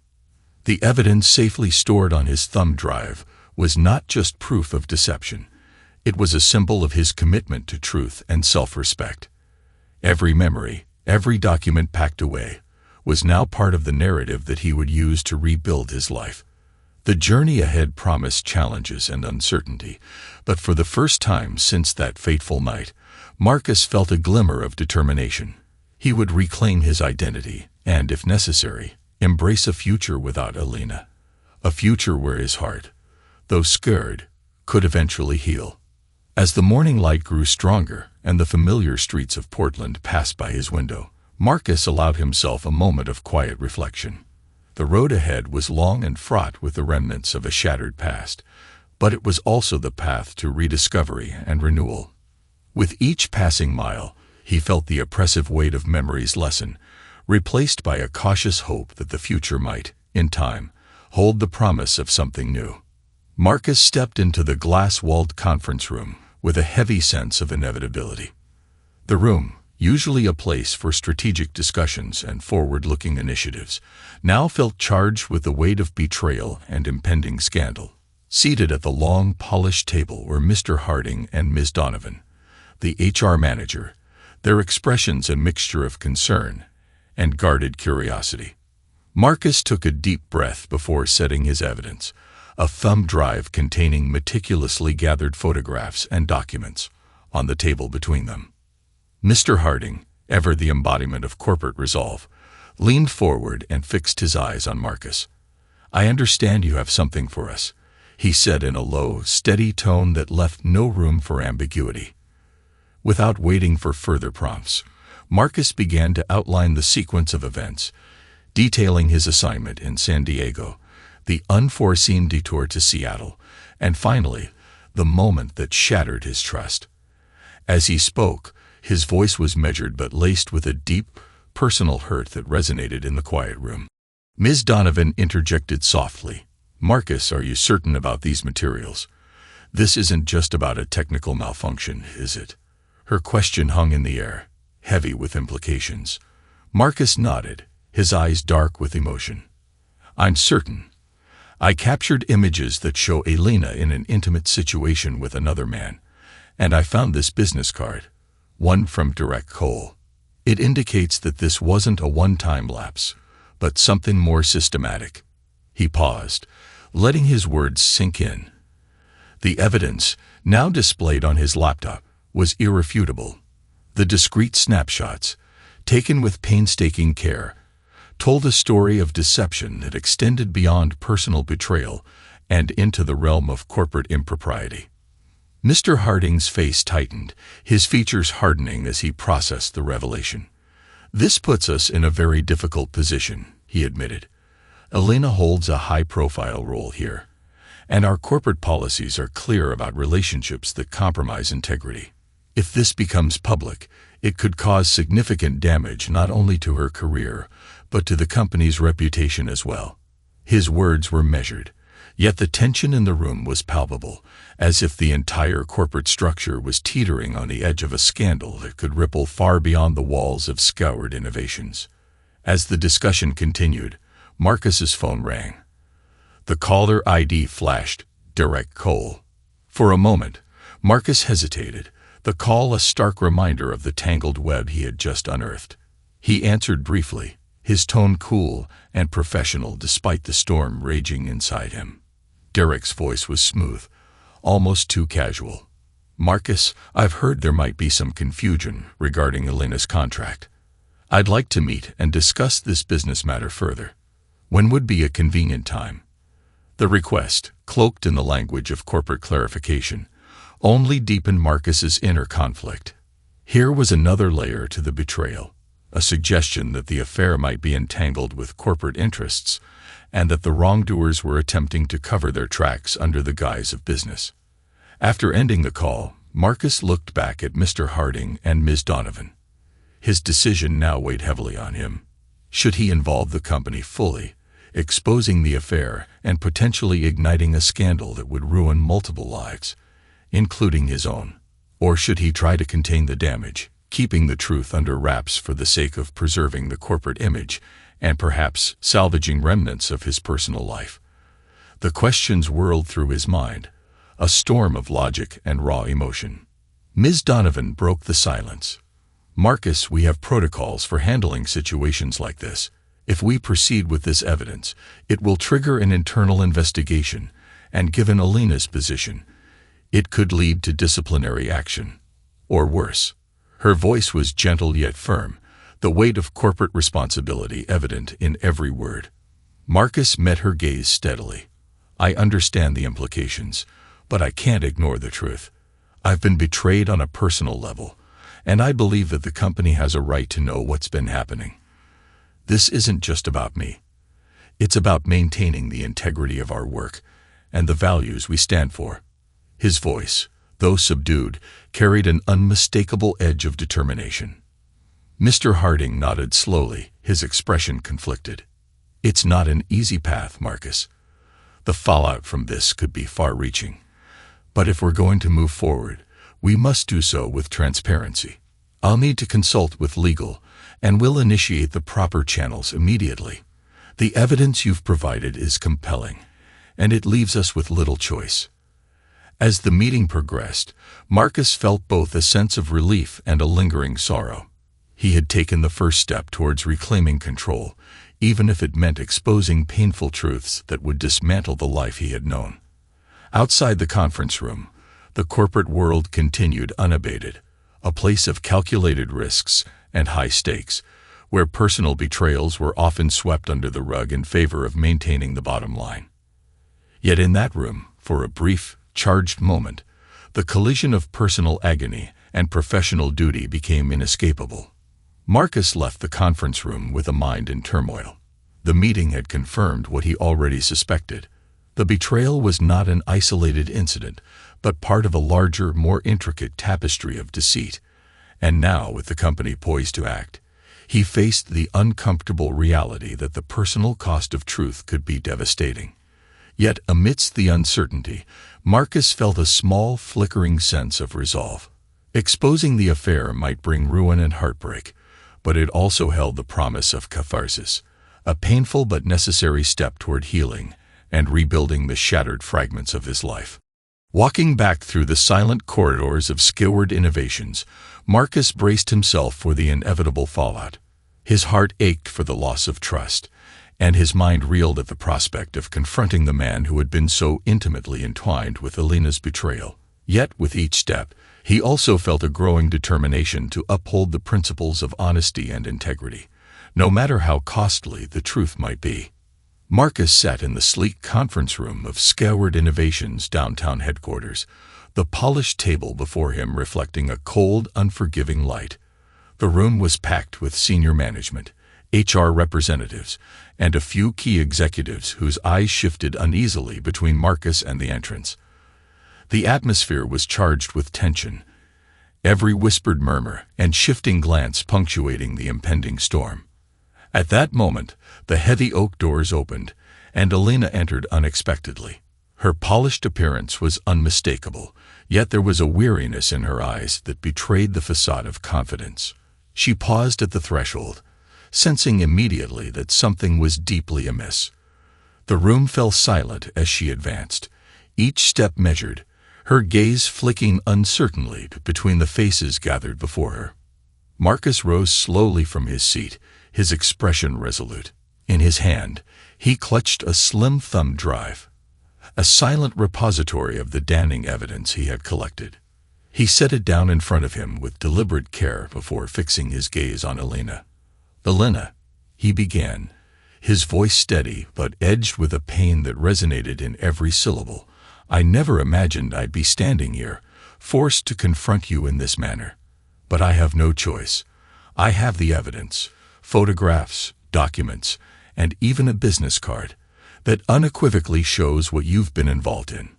The evidence safely stored on his thumb drive was not just proof of deception. It was a symbol of his commitment to truth and self-respect. Every memory, every document packed away, was now part of the narrative that he would use to rebuild his life. The journey ahead promised challenges and uncertainty, but for the first time since that fateful night, Marcus felt a glimmer of determination. He would reclaim his identity and, if necessary, embrace a future without Alina. A future where his heart, though scarred, could eventually heal. As the morning light grew stronger and the familiar streets of Portland passed by his window, Marcus allowed himself a moment of quiet reflection. The road ahead was long and fraught with the remnants of a shattered past, but it was also the path to rediscovery and renewal. With each passing mile, he felt the oppressive weight of memories lessen, replaced by a cautious hope that the future might, in time, hold the promise of something new. Marcus stepped into the glass-walled conference room with a heavy sense of inevitability. The room, usually a place for strategic discussions and forward-looking initiatives, now felt charged with the weight of betrayal and impending scandal. Seated at the long, polished table were Mr. Harding and Ms. Donovan, the HR manager, their expressions a mixture of concern and guarded curiosity. Marcus took a deep breath before setting his evidence, a thumb drive containing meticulously gathered photographs and documents, on the table between them. Mr. Harding, ever the embodiment of corporate resolve, leaned forward and fixed his eyes on Marcus. "I understand you have something for us," he said in a low, steady tone that left no room for ambiguity. Without waiting for further prompts, Marcus began to outline the sequence of events, detailing his assignment in San Diego, the unforeseen detour to Seattle, and finally, the moment that shattered his trust. As he spoke, his voice was measured but laced with a deep, personal hurt that resonated in the quiet room. Ms. Donovan interjected softly, "Marcus, are you certain about these materials? This isn't just about a technical malfunction, is it?" Her question hung in the air, heavy with implications. Marcus nodded, his eyes dark with emotion. "I'm certain. I captured images that show Elena in an intimate situation with another man, and I found this business card, one from Direct Cole. It indicates that this wasn't a one-time lapse, but something more systematic." He paused, letting his words sink in. The evidence, now displayed on his laptop, was irrefutable. The discrete snapshots, taken with painstaking care, told a story of deception that extended beyond personal betrayal and into the realm of corporate impropriety. Mr. Harding's face tightened, his features hardening as he processed the revelation. "This puts us in a very difficult position," he admitted. "Elena holds a high-profile role here, and our corporate policies are clear about relationships that compromise integrity. If this becomes public, it could cause significant damage not only to her career, but to the company's reputation as well." His words were measured, yet the tension in the room was palpable, as if the entire corporate structure was teetering on the edge of a scandal that could ripple far beyond the walls of Scoured Innovations. As the discussion continued, Marcus's phone rang. The caller ID flashed, Direct Cole. For a moment, Marcus hesitated, the call a stark reminder of the tangled web he had just unearthed. He answered briefly, his tone cool and professional despite the storm raging inside him. Derek's voice was smooth, almost too casual. "Marcus, I've heard there might be some confusion regarding Elena's contract. I'd like to meet and discuss this business matter further. When would be a convenient time?" The request, cloaked in the language of corporate clarification, only deepened Marcus's inner conflict. Here was another layer to the betrayal, a suggestion that the affair might be entangled with corporate interests, and that the wrongdoers were attempting to cover their tracks under the guise of business. After ending the call, Marcus looked back at Mr. Harding and Ms. Donovan. His decision now weighed heavily on him. Should he involve the company fully, exposing the affair and potentially igniting a scandal that would ruin multiple lives, including his own? Or should he try to contain the damage, keeping the truth under wraps for the sake of preserving the corporate image and perhaps salvaging remnants of his personal life? The questions whirled through his mind, a storm of logic and raw emotion. Ms. Donovan broke the silence. "Marcus, we have protocols for handling situations like this. If we proceed with this evidence, it will trigger an internal investigation, and given Elena's position, it could lead to disciplinary action. Or worse." Her voice was gentle yet firm, the weight of corporate responsibility evident in every word. Marcus met her gaze steadily. "I understand the implications, but I can't ignore the truth. I've been betrayed on a personal level, and I believe that the company has a right to know what's been happening. This isn't just about me. It's about maintaining the integrity of our work and the values we stand for." His voice, though subdued, carried an unmistakable edge of determination. Mr. Harding nodded slowly, his expression conflicted. "It's not an easy path, Marcus. The fallout from this could be far-reaching. But if we're going to move forward, we must do so with transparency. I'll need to consult with legal, and we'll initiate the proper channels immediately. The evidence you've provided is compelling, and it leaves us with little choice." As the meeting progressed, Marcus felt both a sense of relief and a lingering sorrow. He had taken the first step towards reclaiming control, even if it meant exposing painful truths that would dismantle the life he had known. Outside the conference room, the corporate world continued unabated, a place of calculated risks and high stakes, where personal betrayals were often swept under the rug in favor of maintaining the bottom line. Yet in that room, for a brief, charged moment, the collision of personal agony and professional duty became inescapable. Marcus left the conference room with a mind in turmoil. The meeting had confirmed what he already suspected. The betrayal was not an isolated incident, but part of a larger, more intricate tapestry of deceit. And now, with the company poised to act, he faced the uncomfortable reality that the personal cost of truth could be devastating. Yet, amidst the uncertainty, Marcus felt a small, flickering sense of resolve. Exposing the affair might bring ruin and heartbreak, but it also held the promise of catharsis, a painful but necessary step toward healing and rebuilding the shattered fragments of his life. Walking back through the silent corridors of Skyward Innovations, Marcus braced himself for the inevitable fallout. His heart ached for the loss of trust, and his mind reeled at the prospect of confronting the man who had been so intimately entwined with Alina's betrayal. Yet, with each step, he also felt a growing determination to uphold the principles of honesty and integrity, no matter how costly the truth might be. Marcus sat in the sleek conference room of Skyward Innovations' downtown headquarters, the polished table before him reflecting a cold, unforgiving light. The room was packed with senior management, HR representatives, and a few key executives whose eyes shifted uneasily between Marcus and the entrance. The atmosphere was charged with tension, every whispered murmur and shifting glance punctuating the impending storm. At that moment, the heavy oak doors opened, and Alina entered unexpectedly. Her polished appearance was unmistakable, yet there was a weariness in her eyes that betrayed the facade of confidence. She paused at the threshold, sensing immediately that something was deeply amiss. The room fell silent as she advanced, each step measured, her gaze flicking uncertainly between the faces gathered before her. Marcus rose slowly from his seat, his expression resolute. In his hand, he clutched a slim thumb drive, a silent repository of the damning evidence he had collected. He set it down in front of him with deliberate care before fixing his gaze on Alina. "Alina," he began, his voice steady but edged with a pain that resonated in every syllable. "I never imagined I'd be standing here, forced to confront you in this manner. But I have no choice. I have the evidence, photographs, documents, and even a business card that unequivocally shows what you've been involved in."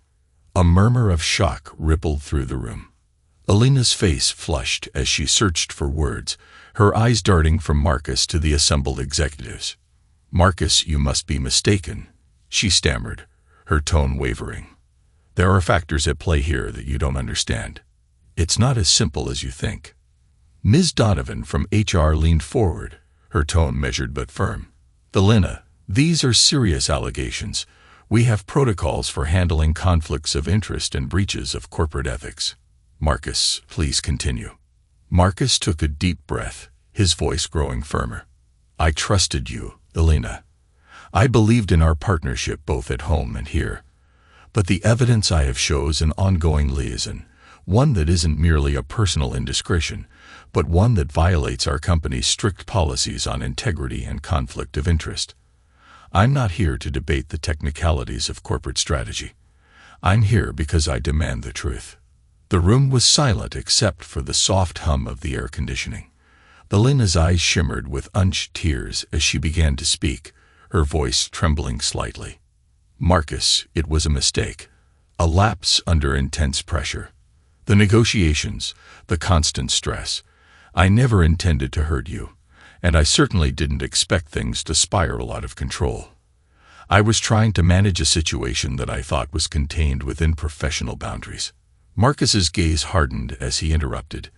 A murmur of shock rippled through the room. Alina's face flushed as she searched for words, her eyes darting from Marcus to the assembled executives. "Marcus, you must be mistaken," she stammered, her tone wavering. "There are factors at play here that you don't understand. It's not as simple as you think." Ms. Donovan from HR leaned forward, her tone measured but firm. "Alina, these are serious allegations. We have protocols for handling conflicts of interest and breaches of corporate ethics. Marcus, please continue." Marcus took a deep breath, his voice growing firmer. "I trusted you, Alina. I believed in our partnership both at home and here. But the evidence I have shows an ongoing liaison, one that isn't merely a personal indiscretion, but one that violates our company's strict policies on integrity and conflict of interest. I'm not here to debate the technicalities of corporate strategy. I'm here because I demand the truth." The room was silent except for the soft hum of the air conditioning. Alina's eyes shimmered with unshed tears as she began to speak, her voice trembling slightly. "Marcus, it was a mistake, a lapse under intense pressure. The negotiations, the constant stress. I never intended to hurt you, and I certainly didn't expect things to spiral out of control. I was trying to manage a situation that I thought was contained within professional boundaries." Marcus's gaze hardened as he interrupted.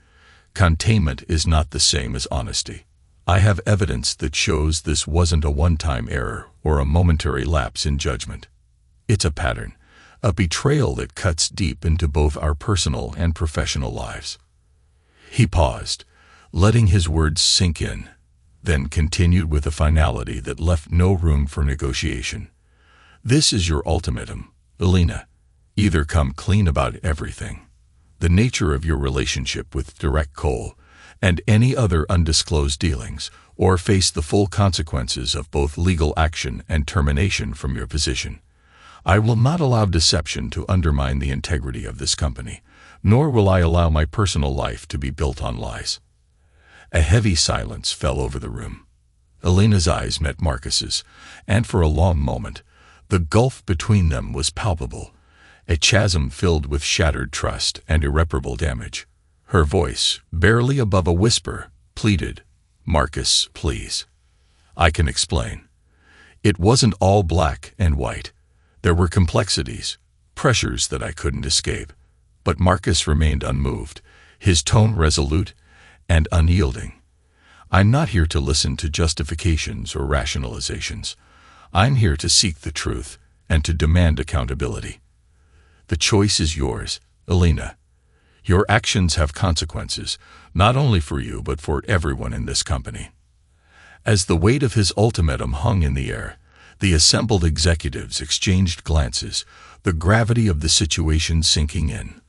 "Containment is not the same as honesty. I have evidence that shows this wasn't a one-time error or a momentary lapse in judgment. It's a pattern, a betrayal that cuts deep into both our personal and professional lives." He paused, letting his words sink in, then continued with a finality that left no room for negotiation. "This is your ultimatum, Alina. Either come clean about everything, the nature of your relationship with Direct Coal, and any other undisclosed dealings, or face the full consequences of both legal action and termination from your position. I will not allow deception to undermine the integrity of this company, nor will I allow my personal life to be built on lies." A heavy silence fell over the room. Alina's eyes met Marcus's, and for a long moment, the gulf between them was palpable, a chasm filled with shattered trust and irreparable damage. Her voice, barely above a whisper, pleaded, "Marcus, please. I can explain. It wasn't all black and white. There were complexities, pressures that I couldn't escape." But Marcus remained unmoved, his tone resolute and unyielding. I'm not here to listen to justifications or rationalizations. I'm here to seek the truth and to demand accountability. The choice is yours, Elena. Your actions have consequences, not only for you but for everyone in this company. As the weight of his ultimatum hung in the air, the assembled executives exchanged glances, the gravity of the situation sinking in.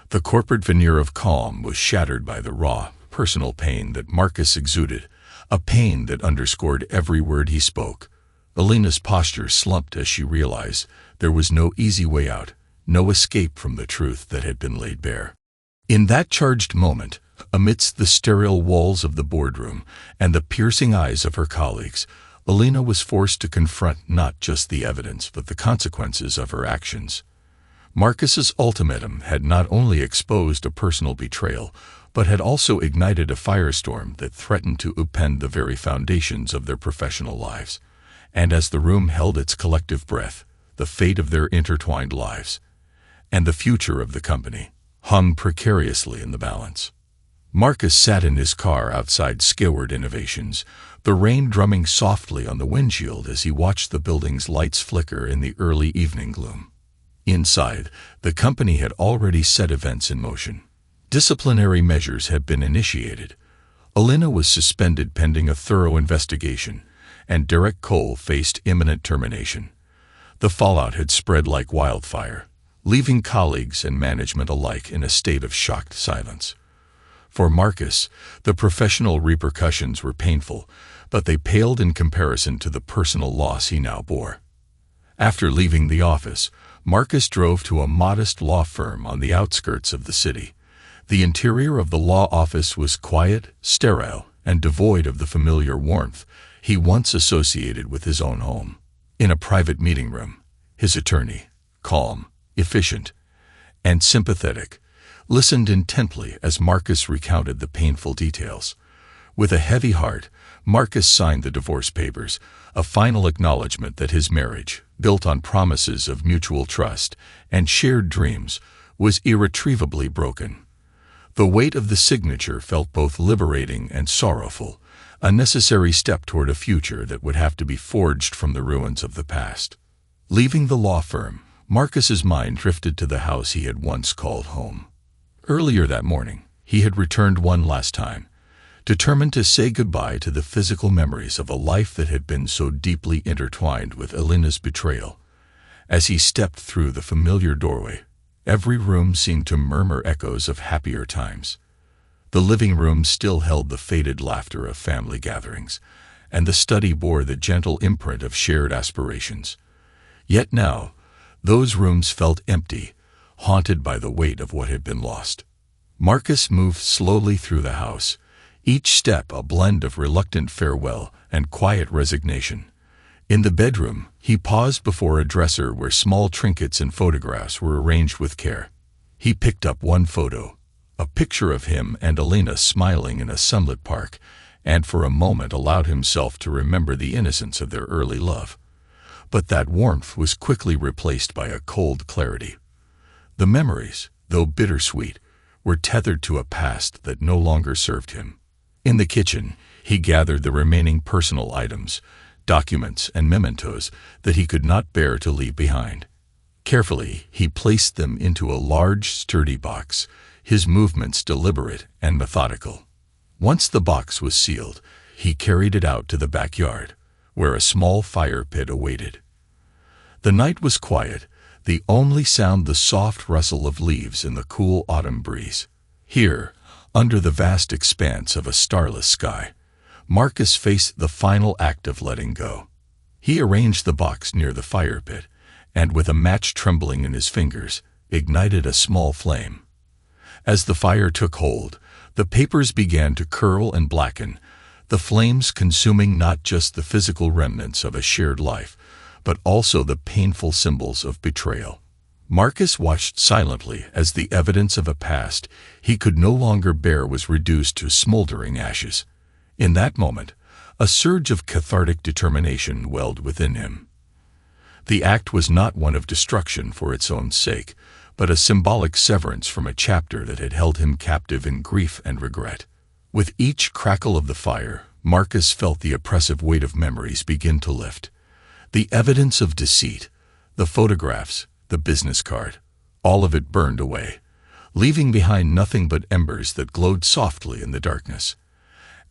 The corporate veneer of calm was shattered by the raw, personal pain that Marcus exuded, a pain that underscored every word he spoke. Elena's posture slumped as she realized there was no easy way out, no escape from the truth that had been laid bare. In that charged moment, amidst the sterile walls of the boardroom and the piercing eyes of her colleagues, Elena was forced to confront not just the evidence but the consequences of her actions. Marcus's ultimatum had not only exposed a personal betrayal, but had also ignited a firestorm that threatened to upend the very foundations of their professional lives. And as the room held its collective breath, the fate of their intertwined lives and the future of the company hung precariously in the balance. Marcus sat in his car outside Skyward Innovations, the rain drumming softly on the windshield as he watched the building's lights flicker in the early evening gloom. Inside, the company had already set events in motion. Disciplinary measures had been initiated. Elena was suspended pending a thorough investigation, and Derek Cole faced imminent termination. The fallout had spread like wildfire, leaving colleagues and management alike in a state of shocked silence. For Marcus, the professional repercussions were painful, but they paled in comparison to the personal loss he now bore. After leaving the office, Marcus drove to a modest law firm on the outskirts of the city. The interior of the law office was quiet, sterile, and devoid of the familiar warmth he once associated with his own home. In a private meeting room, his attorney, calm, efficient, and sympathetic, listened intently as Marcus recounted the painful details. With a heavy heart, Marcus signed the divorce papers, a final acknowledgement that his marriage, built on promises of mutual trust and shared dreams, was irretrievably broken. The weight of the signature felt both liberating and sorrowful, a necessary step toward a future that would have to be forged from the ruins of the past. Leaving the law firm, Marcus's mind drifted to the house he had once called home. Earlier that morning, he had returned one last time, determined to say goodbye to the physical memories of a life that had been so deeply intertwined with Elena's betrayal. As he stepped through the familiar doorway, every room seemed to murmur echoes of happier times. The living room still held the faded laughter of family gatherings, and the study bore the gentle imprint of shared aspirations. Yet now, those rooms felt empty, haunted by the weight of what had been lost. Marcus moved slowly through the house, each step a blend of reluctant farewell and quiet resignation. In the bedroom, he paused before a dresser where small trinkets and photographs were arranged with care. He picked up one photo, a picture of him and Elena smiling in a sunlit park, and for a moment allowed himself to remember the innocence of their early love. But that warmth was quickly replaced by a cold clarity. The memories, though bittersweet, were tethered to a past that no longer served him. In the kitchen, he gathered the remaining personal items, documents and mementos that he could not bear to leave behind. Carefully, he placed them into a large, sturdy box, his movements deliberate and methodical. Once the box was sealed, he carried it out to the backyard, where a small fire pit awaited. The night was quiet, the only sound the soft rustle of leaves in the cool autumn breeze. Here, under the vast expanse of a starless sky, Marcus faced the final act of letting go. He arranged the box near the fire pit, and with a match trembling in his fingers, ignited a small flame. As the fire took hold, the papers began to curl and blacken, the flames consuming not just the physical remnants of a shared life, but also the painful symbols of betrayal. Marcus watched silently as the evidence of a past he could no longer bear was reduced to smoldering ashes. In that moment, a surge of cathartic determination welled within him. The act was not one of destruction for its own sake, but a symbolic severance from a chapter that had held him captive in grief and regret. With each crackle of the fire, Marcus felt the oppressive weight of memories begin to lift. The evidence of deceit, the photographs, the business card, all of it burned away, leaving behind nothing but embers that glowed softly in the darkness.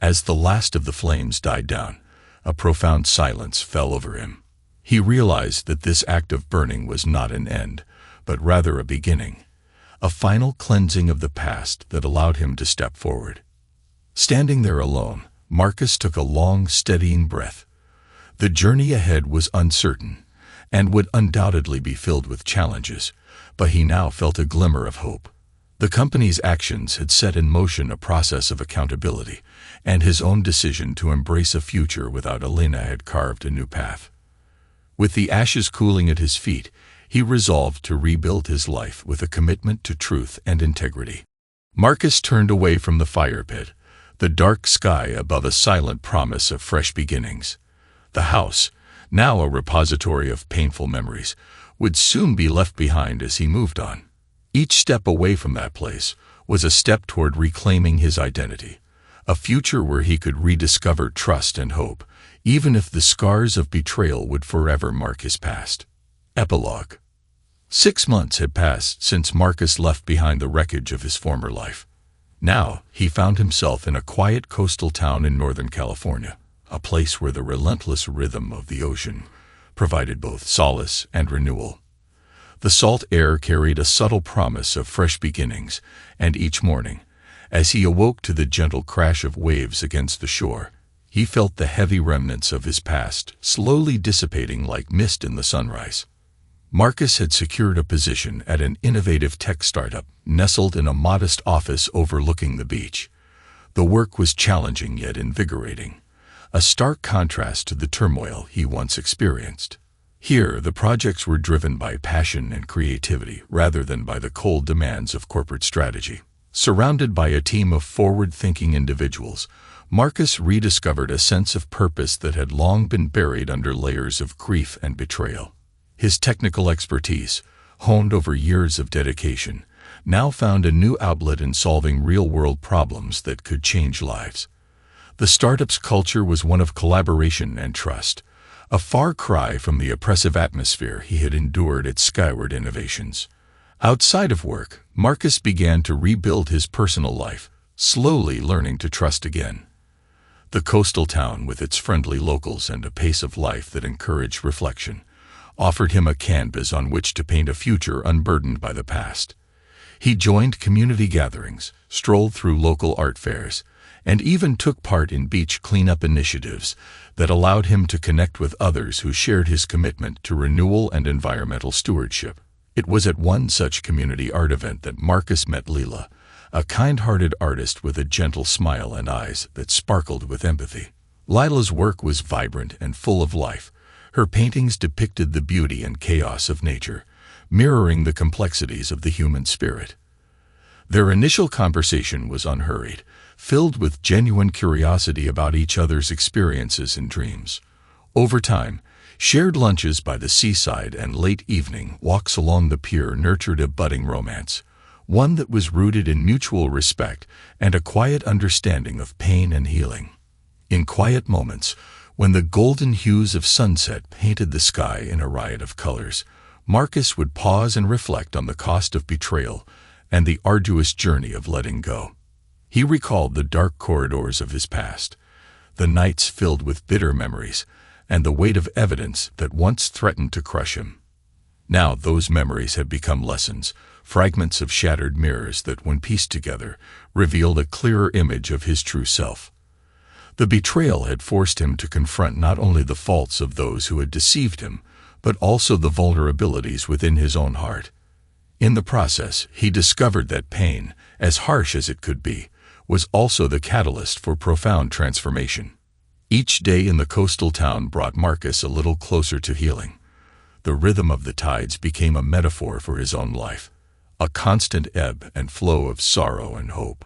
As the last of the flames died down, a profound silence fell over him. He realized that this act of burning was not an end, but rather a beginning, a final cleansing of the past that allowed him to step forward. Standing there alone, Marcus took a long, steadying breath. The journey ahead was uncertain, and would undoubtedly be filled with challenges, but he now felt a glimmer of hope. The company's actions had set in motion a process of accountability, and his own decision to embrace a future without Elena had carved a new path. With the ashes cooling at his feet, he resolved to rebuild his life with a commitment to truth and integrity. Marcus turned away from the fire pit, the dark sky above a silent promise of fresh beginnings. The house, now a repository of painful memories, would soon be left behind as he moved on. Each step away from that place was a step toward reclaiming his identity, a future where he could rediscover trust and hope, even if the scars of betrayal would forever mark his past. Epilogue. 6 months had passed since Marcus left behind the wreckage of his former life. Now he found himself in a quiet coastal town in Northern California, a place where the relentless rhythm of the ocean provided both solace and renewal. The salt air carried a subtle promise of fresh beginnings, and each morning, as he awoke to the gentle crash of waves against the shore, he felt the heavy remnants of his past slowly dissipating like mist in the sunrise. Marcus had secured a position at an innovative tech startup nestled in a modest office overlooking the beach. The work was challenging yet invigorating, a stark contrast to the turmoil he once experienced. Here, the projects were driven by passion and creativity rather than by the cold demands of corporate strategy. Surrounded by a team of forward-thinking individuals, Marcus rediscovered a sense of purpose that had long been buried under layers of grief and betrayal. His technical expertise, honed over years of dedication, now found a new outlet in solving real-world problems that could change lives. The startup's culture was one of collaboration and trust, a far cry from the oppressive atmosphere he had endured at Skyward Innovations. Outside of work, Marcus began to rebuild his personal life, slowly learning to trust again. The coastal town, with its friendly locals and a pace of life that encouraged reflection, offered him a canvas on which to paint a future unburdened by the past. He joined community gatherings, strolled through local art fairs, and even took part in beach cleanup initiatives that allowed him to connect with others who shared his commitment to renewal and environmental stewardship. It was at one such community art event that Marcus met Leela, a kind-hearted artist with a gentle smile and eyes that sparkled with empathy. Lila's work was vibrant and full of life. Her paintings depicted the beauty and chaos of nature, mirroring the complexities of the human spirit. Their initial conversation was unhurried, filled with genuine curiosity about each other's experiences and dreams. Over time, shared lunches by the seaside and late evening walks along the pier nurtured a budding romance, one that was rooted in mutual respect and a quiet understanding of pain and healing. In quiet moments, when the golden hues of sunset painted the sky in a riot of colors, Marcus would pause and reflect on the cost of betrayal and the arduous journey of letting go. He recalled the dark corridors of his past, the nights filled with bitter memories, and the weight of evidence that once threatened to crush him. Now those memories had become lessons, fragments of shattered mirrors that, when pieced together, revealed a clearer image of his true self. The betrayal had forced him to confront not only the faults of those who had deceived him, but also the vulnerabilities within his own heart. In the process, he discovered that pain, as harsh as it could be, was also the catalyst for profound transformation. Each day in the coastal town brought Marcus a little closer to healing. The rhythm of the tides became a metaphor for his own life, a constant ebb and flow of sorrow and hope.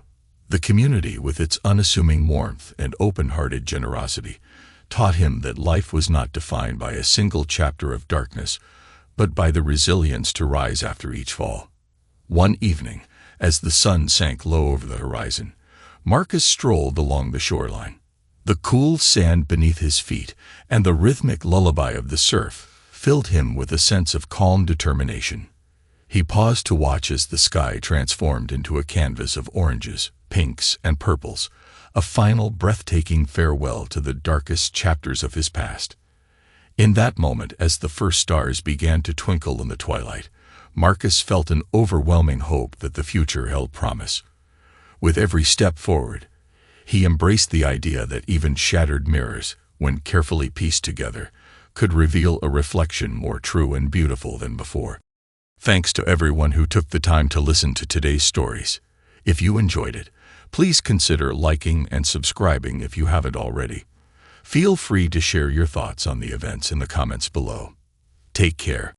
The community, with its unassuming warmth and open-hearted generosity, taught him that life was not defined by a single chapter of darkness, but by the resilience to rise after each fall. One evening, as the sun sank low over the horizon, Marcus strolled along the shoreline. The cool sand beneath his feet and the rhythmic lullaby of the surf filled him with a sense of calm determination. He paused to watch as the sky transformed into a canvas of oranges, pinks, and purples, a final breathtaking farewell to the darkest chapters of his past. In that moment, as the first stars began to twinkle in the twilight, Marcus felt an overwhelming hope that the future held promise. With every step forward, he embraced the idea that even shattered mirrors, when carefully pieced together, could reveal a reflection more true and beautiful than before. Thanks to everyone who took the time to listen to today's stories. If you enjoyed it, please consider liking and subscribing if you haven't already. Feel free to share your thoughts on the events in the comments below. Take care.